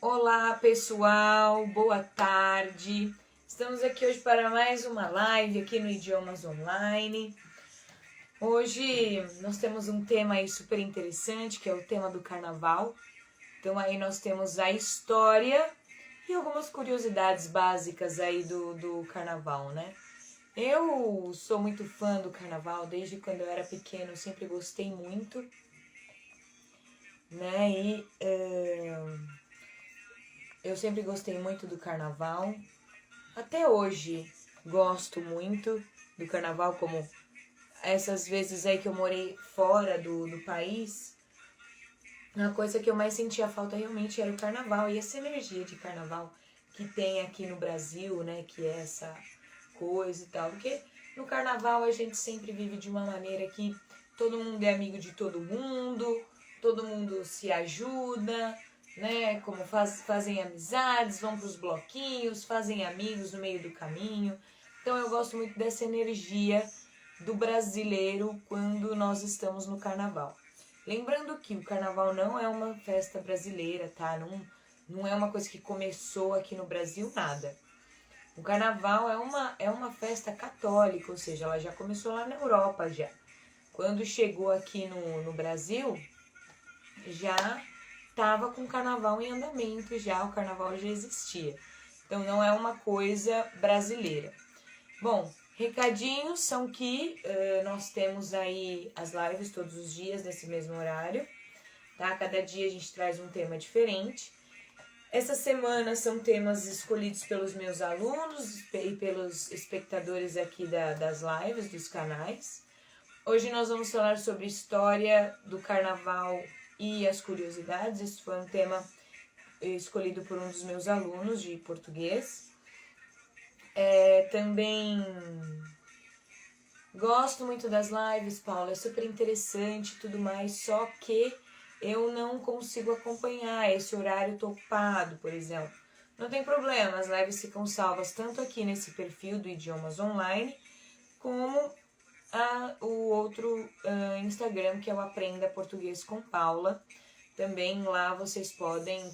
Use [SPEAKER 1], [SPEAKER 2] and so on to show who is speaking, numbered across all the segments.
[SPEAKER 1] Olá pessoal, boa tarde. Estamos aqui hoje para mais uma live aqui no Idiomas Online. Hoje nós temos um tema aí super interessante, que é o tema do carnaval. Então aí nós temos a história e algumas curiosidades básicas aí do carnaval, né? Eu sou muito fã do carnaval, desde quando eu era pequeno, eu sempre gostei muito, né? Eu sempre gostei muito do carnaval. Até hoje gosto muito do carnaval, como essas vezes aí que eu morei fora do país. A coisa que eu mais sentia falta realmente era o carnaval e essa energia de carnaval que tem aqui no Brasil, né? Que é essa coisa e tal. Porque no carnaval a gente sempre vive de uma maneira que todo mundo é amigo de todo mundo se ajuda, né? Como fazem amizades, vão pros bloquinhos, fazem amigos no meio do caminho. Então eu gosto muito dessa energia do brasileiro quando nós estamos no carnaval. Lembrando que o carnaval não é uma festa brasileira, tá? Não é uma coisa que começou aqui no Brasil, nada. O carnaval é uma festa católica, ou seja, ela já começou lá na Europa já. Quando chegou aqui no Brasil, já estava com o carnaval em andamento, já o carnaval já existia. Então não é uma coisa brasileira. Bom, recadinhos são que nós temos aí as lives todos os dias nesse mesmo horário, tá? Cada dia a gente traz um tema diferente. Essa semana são temas escolhidos pelos meus alunos e pelos espectadores aqui das lives, dos canais. Hoje nós vamos falar sobre história do carnaval e as curiosidades. Esse foi um tema escolhido por um dos meus alunos de português. Também gosto muito das lives, Paula, é super interessante e tudo mais, só que eu não consigo acompanhar esse horário, tô ocupado, por exemplo. Não tem problema, as lives ficam salvas tanto aqui nesse perfil do Idiomas Online, como o outro Instagram, que é o Aprenda Português com Paula. Também lá vocês podem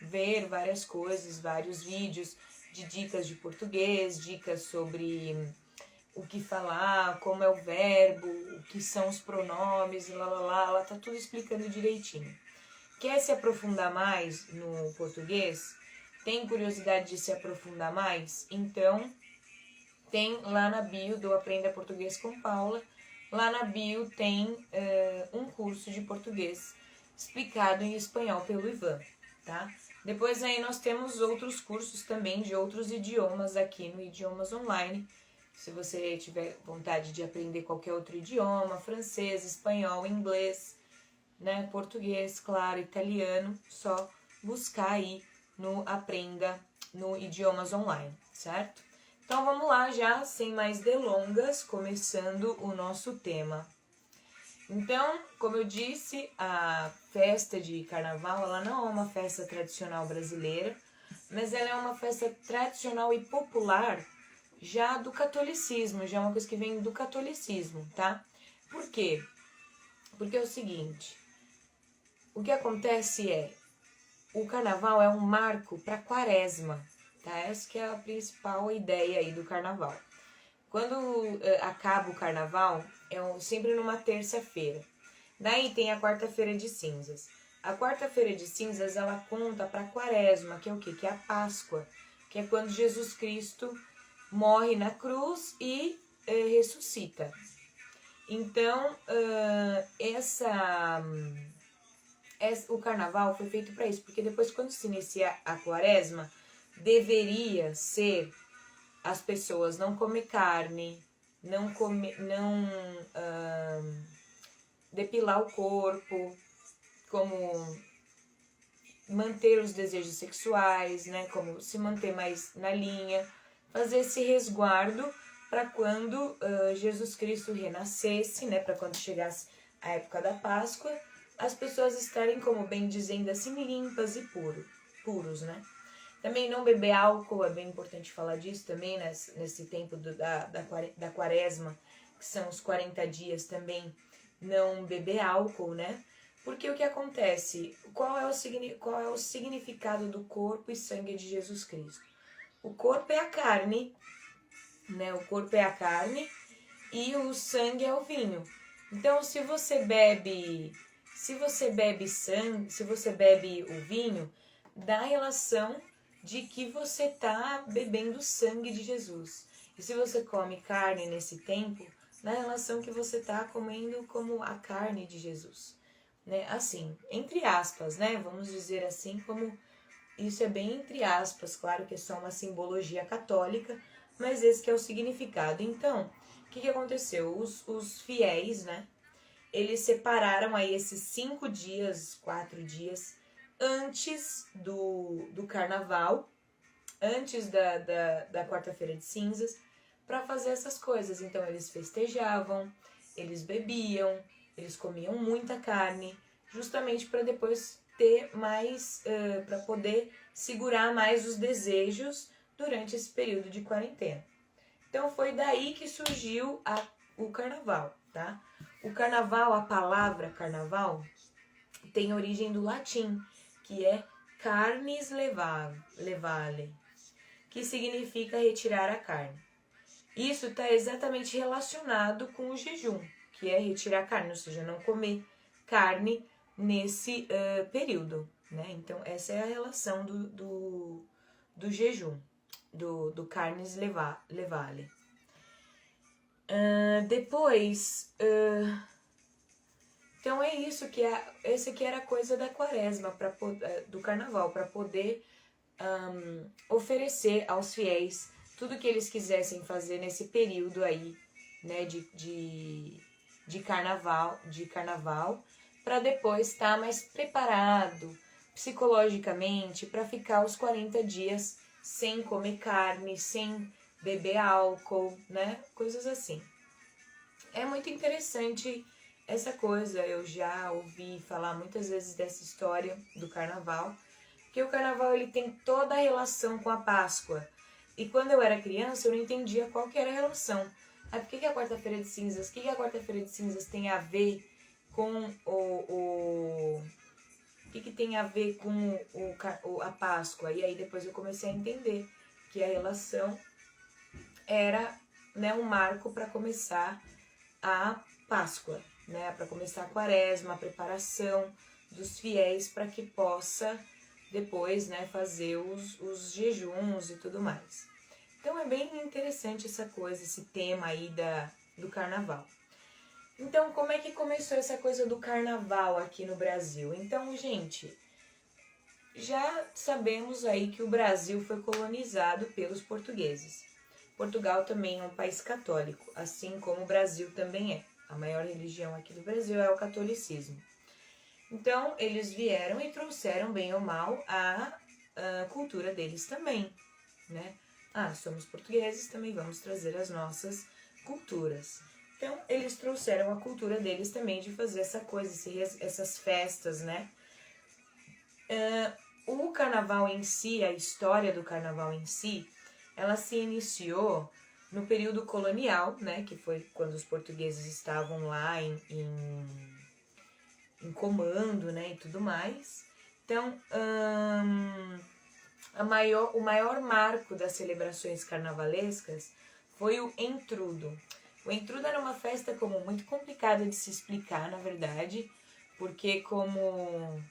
[SPEAKER 1] ver várias coisas, vários vídeos de dicas de português, dicas sobre o que falar, como é o verbo, o que são os pronomes, ela tá tudo explicando direitinho. Quer se aprofundar mais no português? Tem curiosidade de se aprofundar mais? Então, tem lá na bio do Aprenda Português com Paula, lá na bio tem um curso de português explicado em espanhol pelo Ivan, tá? Depois aí nós temos outros cursos também de outros idiomas aqui no Idiomas Online. Se você tiver vontade de aprender qualquer outro idioma, francês, espanhol, inglês, né, português, claro, italiano, só buscar aí no Aprenda no Idiomas Online, certo? Então vamos lá já, sem mais delongas, começando o nosso tema. Então, como eu disse, a festa de carnaval, ela não é uma festa tradicional brasileira, mas ela é uma festa tradicional e popular já do catolicismo, já é uma coisa que vem do catolicismo, tá? Por quê? Porque é o seguinte, o que acontece o carnaval é um marco para a quaresma, tá? Essa que é a principal ideia aí do carnaval. Quando acaba o carnaval, sempre numa terça-feira. Daí tem a quarta-feira de cinzas. A quarta-feira de cinzas, ela conta para a quaresma, que é o quê? Que é a Páscoa, que é quando Jesus Cristo morre na cruz e ressuscita. Então, o carnaval foi feito para isso, porque depois, quando se inicia a quaresma, deveria ser as pessoas não comer carne, não depilar o corpo, como manter os desejos sexuais, né, como se manter mais na linha, fazer esse resguardo para quando Jesus Cristo renascesse, né, para quando chegasse a época da Páscoa, as pessoas estarem, como bem dizendo assim, limpas e puros, né? Também não beber álcool, é bem importante falar disso também, nesse tempo da quaresma, que são os 40 dias também, não beber álcool, né? Porque o que acontece? Qual é o significado do corpo e sangue de Jesus Cristo? O corpo é a carne, né? O corpo é a carne e o sangue é o vinho. Então, se você bebe sangue, se você bebe o vinho, dá a relação de que você está bebendo o sangue de Jesus. E se você come carne nesse tempo, dá a relação que você está comendo como a carne de Jesus. Né? Assim, entre aspas, né? Vamos dizer assim, como isso é bem entre aspas, claro que é só uma simbologia católica, mas esse que é o significado. Então, o que aconteceu? Os fiéis, né? Eles separaram aí esses 5 dias, 4 dias antes do carnaval, antes da quarta-feira de cinzas, para fazer essas coisas. Então, eles festejavam, eles bebiam, eles comiam muita carne, justamente para depois ter mais, para poder segurar mais os desejos durante esse período de quarentena. Então foi daí que surgiu o carnaval, tá? O carnaval, a palavra carnaval, tem origem do latim, que é carnis levale, que significa retirar a carne. Isso está exatamente relacionado com o jejum, que é retirar a carne, ou seja, não comer carne nesse período, né? Então, essa é a relação do jejum, do carnes levale. Depois, então é isso que essa aqui era a coisa da quaresma, do carnaval, para poder oferecer aos fiéis tudo que eles quisessem fazer nesse período aí, né, de carnaval, para depois estar mais preparado psicologicamente para ficar os 40 dias sem comer carne, sem beber álcool, né, coisas assim. É muito interessante essa coisa, eu já ouvi falar muitas vezes dessa história do carnaval, porque o carnaval ele tem toda a relação com a Páscoa. E quando eu era criança, eu não entendia qual que era a relação. Por que a quarta-feira de cinzas? O que a quarta-feira de cinzas tem a ver com o que tem a ver com a Páscoa? E aí depois eu comecei a entender que a relação era, né, um marco para começar a Páscoa, né, para começar a quaresma, a preparação dos fiéis para que possa depois, né, fazer os jejuns e tudo mais. Então é bem interessante essa coisa, esse tema aí do carnaval. Então, como é que começou essa coisa do carnaval aqui no Brasil? Então, gente, já sabemos aí que o Brasil foi colonizado pelos portugueses. Portugal também é um país católico, assim como o Brasil também é. A maior religião aqui do Brasil é o catolicismo. Então, eles vieram e trouxeram, bem ou mal, a cultura deles também, né? Somos portugueses, também vamos trazer as nossas culturas. Então, eles trouxeram a cultura deles também de fazer essa coisa, essas festas, né? O carnaval em si, a história do carnaval em si, ela se iniciou no período colonial, né? Que foi quando os portugueses estavam lá em comando, né, e tudo mais. Então, o maior marco das celebrações carnavalescas foi o entrudo. O entrudo era uma festa como muito complicada de se explicar, na verdade, porque como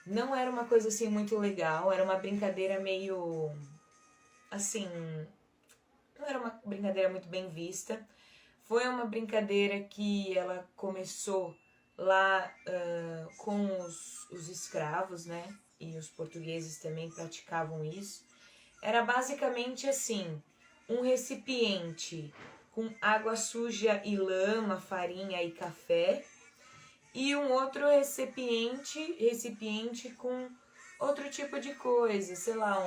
[SPEAKER 1] não era uma coisa assim muito legal, era uma brincadeira meio assim, não era uma brincadeira muito bem vista. Foi uma brincadeira que ela começou lá com os escravos, né? E os portugueses também praticavam isso. Era basicamente assim, um recipiente com água suja e lama, farinha e café, e um outro recipiente com outro tipo de coisa, sei lá,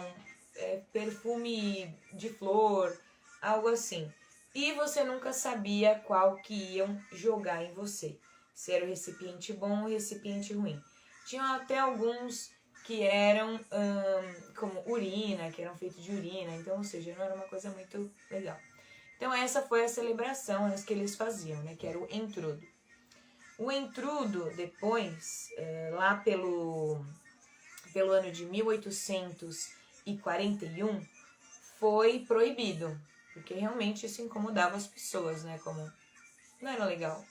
[SPEAKER 1] perfume de flor, algo assim. E você nunca sabia qual que iam jogar em você. Se era o recipiente bom ou o recipiente ruim. Tinham até alguns que eram como urina, que eram feitos de urina. Então, ou seja, não era uma coisa muito legal. Então, essa foi a celebração que eles faziam, né? Que era o entrudo. O entrudo, depois, lá pelo ano de 1841, foi proibido, porque realmente isso incomodava as pessoas, né? Como não era legal.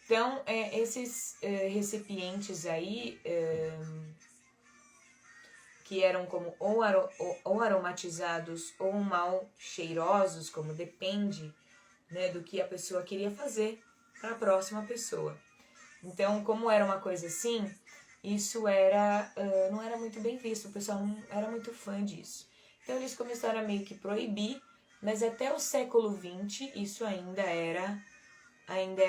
[SPEAKER 1] Então, esses recipientes aí, que eram como ou aromatizados ou mal cheirosos, como depende, né, do que a pessoa queria fazer para a próxima pessoa. Então, como era uma coisa assim, isso não era muito bem visto, o pessoal não era muito fã disso. Então, eles começaram a meio que proibir, mas até o século XX isso ainda era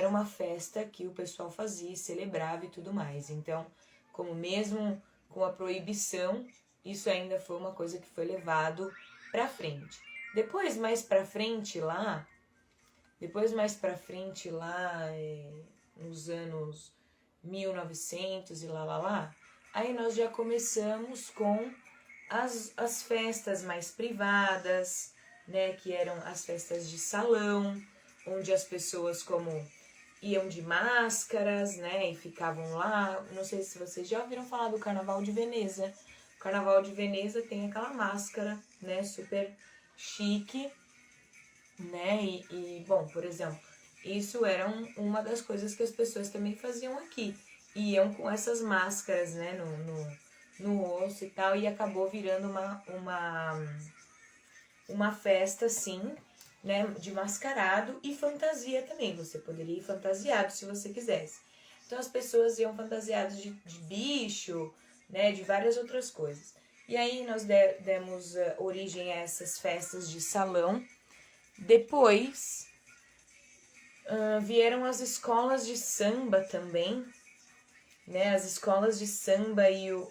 [SPEAKER 1] uma festa que o pessoal fazia, celebrava e tudo mais. Então, como mesmo com a proibição, isso ainda foi uma coisa que foi levado para frente. Depois, mais para frente lá, nos anos 1900 e lá, aí nós já começamos com as festas mais privadas, né, que eram as festas de salão, onde as pessoas como iam de máscaras, né, e ficavam lá. Não sei se vocês já ouviram falar do Carnaval de Veneza. O Carnaval de Veneza tem aquela máscara, né, super chique, né, bom, por exemplo, isso era uma das coisas que as pessoas também faziam aqui. Iam com essas máscaras, né, no rosto e tal, e acabou virando uma festa, assim, né, de mascarado e fantasia também. Você poderia ir fantasiado se você quisesse. Então as pessoas iam fantasiadas de bicho, né, de várias outras coisas. E aí nós demos origem a essas festas de salão. Depois vieram as escolas de samba também, né, as escolas de samba e o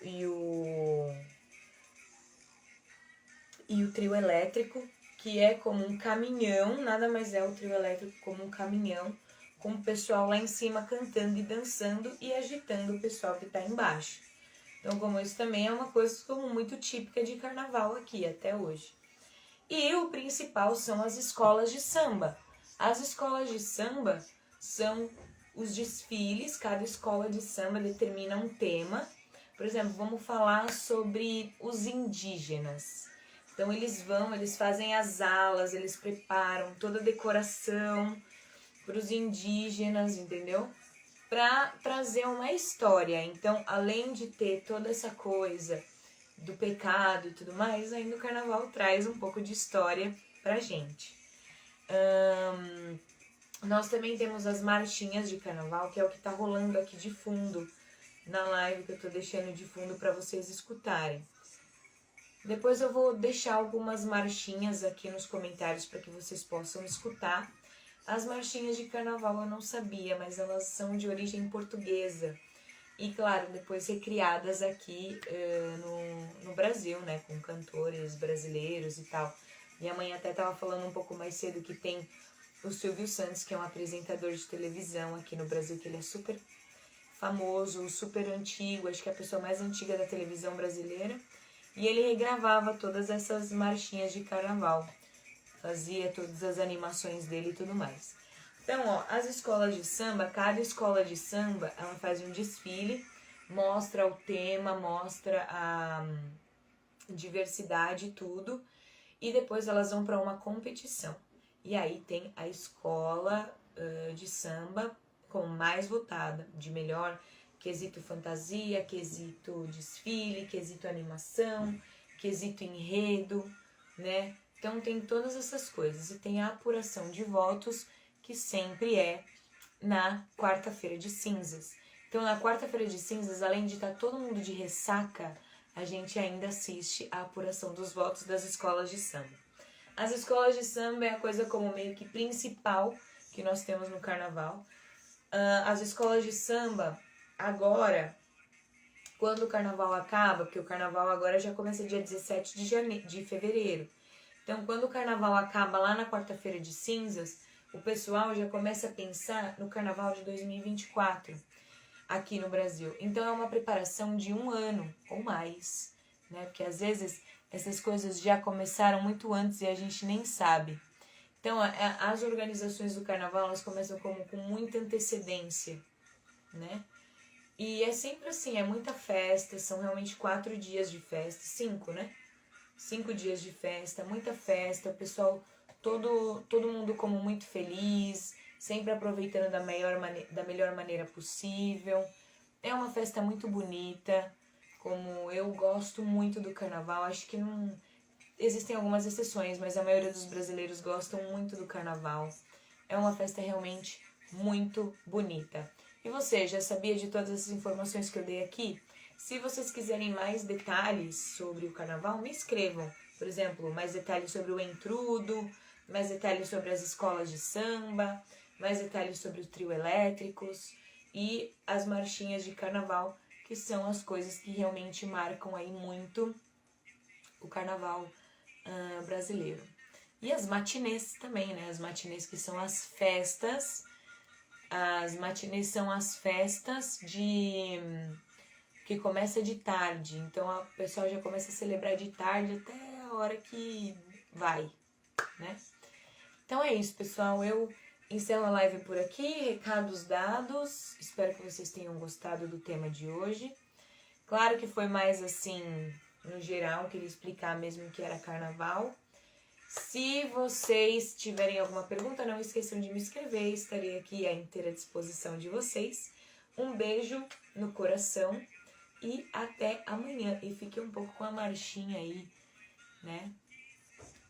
[SPEAKER 1] trio elétrico, que é como um caminhão, nada mais é o trio elétrico como um caminhão, com o pessoal lá em cima cantando e dançando e agitando o pessoal que está embaixo. Então, como isso também é uma coisa como muito típica de carnaval aqui até hoje. E o principal são as escolas de samba. As escolas de samba são os desfiles, cada escola de samba determina um tema. Por exemplo, vamos falar sobre os indígenas. Então eles fazem as alas, eles preparam toda a decoração para os indígenas, entendeu? Para trazer uma história. Então, além de ter toda essa coisa do pecado e tudo mais, ainda o carnaval traz um pouco de história pra gente. Nós também temos as marchinhas de carnaval, que é o que tá rolando aqui de fundo na live que eu tô deixando de fundo para vocês escutarem. Depois eu vou deixar algumas marchinhas aqui nos comentários para que vocês possam escutar. As marchinhas de carnaval eu não sabia, mas elas são de origem portuguesa. E, claro, depois recriadas aqui no Brasil, né? Com cantores brasileiros e tal. Minha mãe até estava falando um pouco mais cedo que tem o Silvio Santos, que é um apresentador de televisão aqui no Brasil, que ele é super famoso, super antigo, acho que é a pessoa mais antiga da televisão brasileira. E ele regravava todas essas marchinhas de carnaval. Fazia todas as animações dele e tudo mais. Então, ó, as escolas de samba, cada escola de samba, ela faz um desfile, mostra o tema, mostra a diversidade e tudo, e depois elas vão para uma competição. E aí tem a escola de samba como mais votada, de melhor quesito fantasia, quesito desfile, quesito animação, quesito enredo, né? Então tem todas essas coisas. E tem a apuração de votos, que sempre é na quarta-feira de cinzas. Então na quarta-feira de cinzas, além de estar todo mundo de ressaca, a gente ainda assiste a apuração dos votos das escolas de samba. As escolas de samba é a coisa como meio que principal que nós temos no carnaval. As escolas de samba, agora, quando o carnaval acaba, porque o carnaval agora já começa dia 17 de fevereiro. Então, quando o carnaval acaba lá na quarta-feira de cinzas, o pessoal já começa a pensar no carnaval de 2024 aqui no Brasil. Então, é uma preparação de 1 ano ou mais, né? Porque às vezes essas coisas já começaram muito antes e a gente nem sabe. Então, as organizações do carnaval, elas começam com muita antecedência. né? E é sempre assim, é muita festa, são realmente 4 dias de festa, 5, né? 5 dias de festa, muita festa, o pessoal, todo mundo como muito feliz, sempre aproveitando da melhor maneira possível. É uma festa muito bonita, como eu gosto muito do carnaval, acho que não existem algumas exceções, mas a maioria dos brasileiros gostam muito do carnaval. É uma festa realmente muito bonita. E você, já sabia de todas essas informações que eu dei aqui? Se vocês quiserem mais detalhes sobre o carnaval, me escrevam. Por exemplo, mais detalhes sobre o entrudo, mais detalhes sobre as escolas de samba, mais detalhes sobre o trio elétricos e as marchinhas de carnaval, que são as coisas que realmente marcam aí muito o carnaval brasileiro. E as matinês também, né? As matinês que são as festas. As matinês são as festas que começa de tarde. Então a pessoa já começa a celebrar de tarde até a hora que vai, né? Então é isso, pessoal. Eu encerro a live por aqui. Recados dados. Espero que vocês tenham gostado do tema de hoje. Claro que foi mais assim, no geral, queria explicar mesmo que era carnaval. Se vocês tiverem alguma pergunta, não esqueçam de me escrever, estarei aqui à inteira disposição de vocês. Um beijo no coração e até amanhã. E fique um pouco com a marchinha aí, né?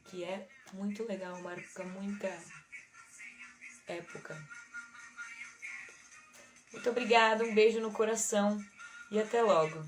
[SPEAKER 1] Que é muito legal, marca muita época. Muito obrigada, um beijo no coração e até logo.